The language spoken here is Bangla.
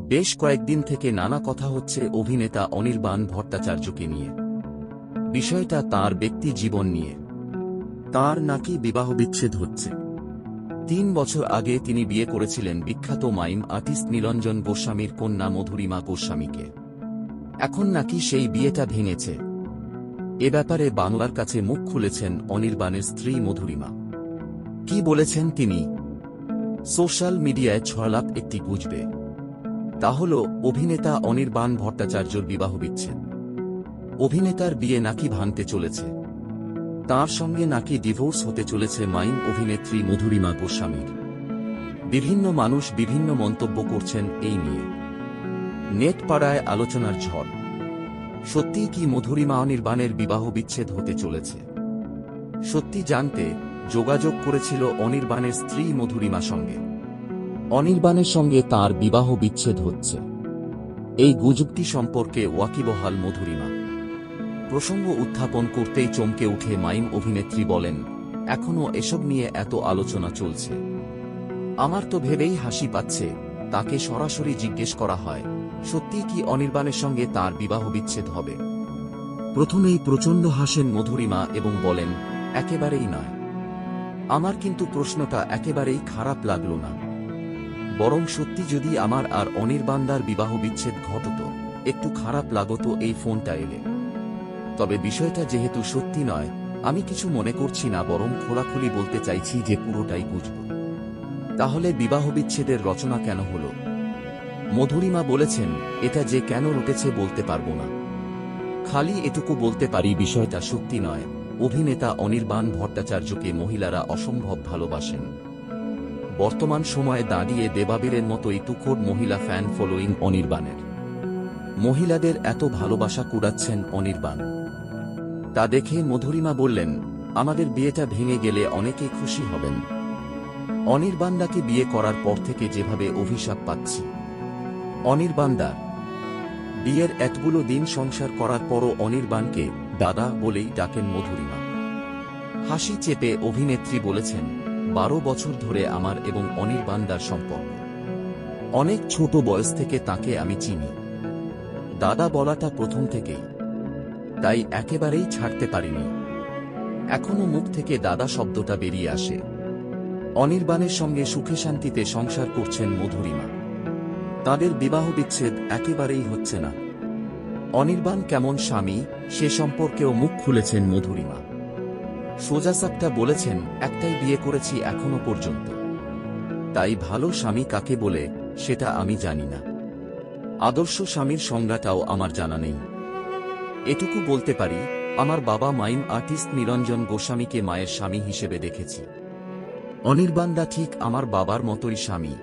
বেশ কয়েকদিন থেকে নানা কথা হচ্ছে অভিনেতা অনির্বাণ ভট্টাচার্যকে নিয়ে। বিষয়টা তার ব্যক্তি জীবন নিয়ে। তার নাকি বিবাহবিচ্ছেদ হচ্ছে। ৩ বছর আগে তিনি বিয়ে করেছিলেন বিখ্যাত মাইম আর্টিস্ট নীলঞ্জন গোস্বামীর কন্যা মধুরিমা গোস্বামীকে। এখন নাকি সেই বিয়েটা ভেঙেছে। এ ব্যাপারে বাংলার কাছে মুখ খুলেছেন অনির্বাণের স্ত্রী মধুরিমা। কি বলেছেন তিনি? সোশ্যাল মিডিয়ায় ছড়ালাপ একটি গুজবে। তা হল অভিনেতা অনির্বাণ ভট্টাচার্যর বিবাহবিচ্ছেদ। অভিনেতার বিয়ে নাকি ভাঙতে চলেছে। তাঁর সঙ্গে নাকি ডিভোর্স হতে চলেছে মাইম অভিনেত্রী মধুরিমা গোস্বামীর। বিভিন্ন মানুষ বিভিন্ন মন্তব্য করছেন এই নিয়ে। নেট পাড়ায় আলোচনার ঝড়। সত্যিই কি মধুরিমা অনির্বাণের বিবাহ বিচ্ছেদ হতে চলেছে? সত্যি জানতে যোগাযোগ করেছিল অনির্বাণের স্ত্রী মধুরিমা সঙ্গে। অনির্বাণের সঙ্গে তার বিবাহ বিচ্ছেদ হচ্ছে, এই গুজবটি সম্পর্কে ওয়াকিবহাল মধুরিমা। প্রসঙ্গ উত্থাপন করতেই চমকে উঠে মাইম অভিনেত্রী বলেন, এখনও এসব নিয়ে এত আলোচনা চলছে। আমার তো ভেবেই হাসি পাচ্ছে। তাকে সরাসরি জিজ্ঞেস করা হয়, সত্যিই কি অনির্বাণের সঙ্গে তার বিবাহ বিচ্ছেদ হবে? প্রথমেই প্রচণ্ড হাসেন মধুরিমা এবং বলেন, একেবারেই নয়। আমার কিন্তু প্রশ্নটা একেবারেই খারাপ লাগল না। বরং সত্যি যদি আমার আর অনির্বাণদার বিবাহ বিচ্ছেদ ঘটত, একটু খারাপ লাগত এই ফোনটা এলে। তবে বিষয়টা যেহেতু সত্যি নয়, আমি কিছু মনে করছি না, বরং খোলাখুলি বলতে চাইছি যে পুরোটাই বুঝব। তাহলে বিবাহ বিচ্ছেদের রচনা কেন হলো? মধুরিমা বলেছেন, এটা যে কেন রটেছে বলতে পারব না। খালি এটুকু বলতে পারি বিষয়টা সত্যি নয়। অভিনেতা অনির্বাণ ভট্টাচার্যকে মহিলারা অসম্ভব ভালোবাসেন। বর্তমান সময়ে দাঁড়িয়ে দেবাবীরের মতোই তুখোড় মহিলা ফ্যান ফলোয়িং অনির্বাণের। মহিলাদের এত ভালোবাসা কুড়াচ্ছেন অনির্বাণ। তা দেখে মধুরিমা বললেন, আমাদের বিয়েটা ভেঙে গেলে অনেকেই খুশি হবেন। অনির্বাণদাকে বিয়ে করার পর থেকে যেভাবে অভিশাপ পাচ্ছি। অনির্বাণদার বিয়ের এতগুলো দিন সংসার করার পরও অনির্বাণকে দাদা বলেই ডাকেন মধুরিমা। হাসি চেপে অভিনেত্রী বলেছেন, 12 বছর ধরে আমার এবং অনির্বাণদার সম্পর্ক। অনেক ছোট বয়স থেকে তাকে আমি চিনি। দাদা বলাটা প্রথম থেকেই, তাই একেবারেই ছাড়তে পারিনি। এখনো মুখ থেকে দাদা শব্দটা বেরিয়ে আসে। অনির্বাণের সঙ্গে সুখে শান্তিতে সংসার করছেন মধুরিমা। তাদের বিবাহ বিচ্ছেদ একেবারেই হচ্ছে না। অনির্বাণ কেমন স্বামী সে সম্পর্কেও মুখ খুলেছেন মধুরিমা। সোজাসাপটা বলেছেন, একটাই বিয়ে করেছি এখনো পর্যন্ত। তাই ভালো স্বামী কাকে বলে সেটা আমি জানি না। আদর্শ স্বামীর সংজ্ঞাটাও আমার জানা নেই। এটুকু বলতে পারি, আমার বাবা মাইম আর্টিস্ট নীলঞ্জন গোস্বামীকে মায়ের স্বামী হিসেবে দেখেছি। অনির্বাণদা ঠিক আমার বাবার মতোই স্বামী।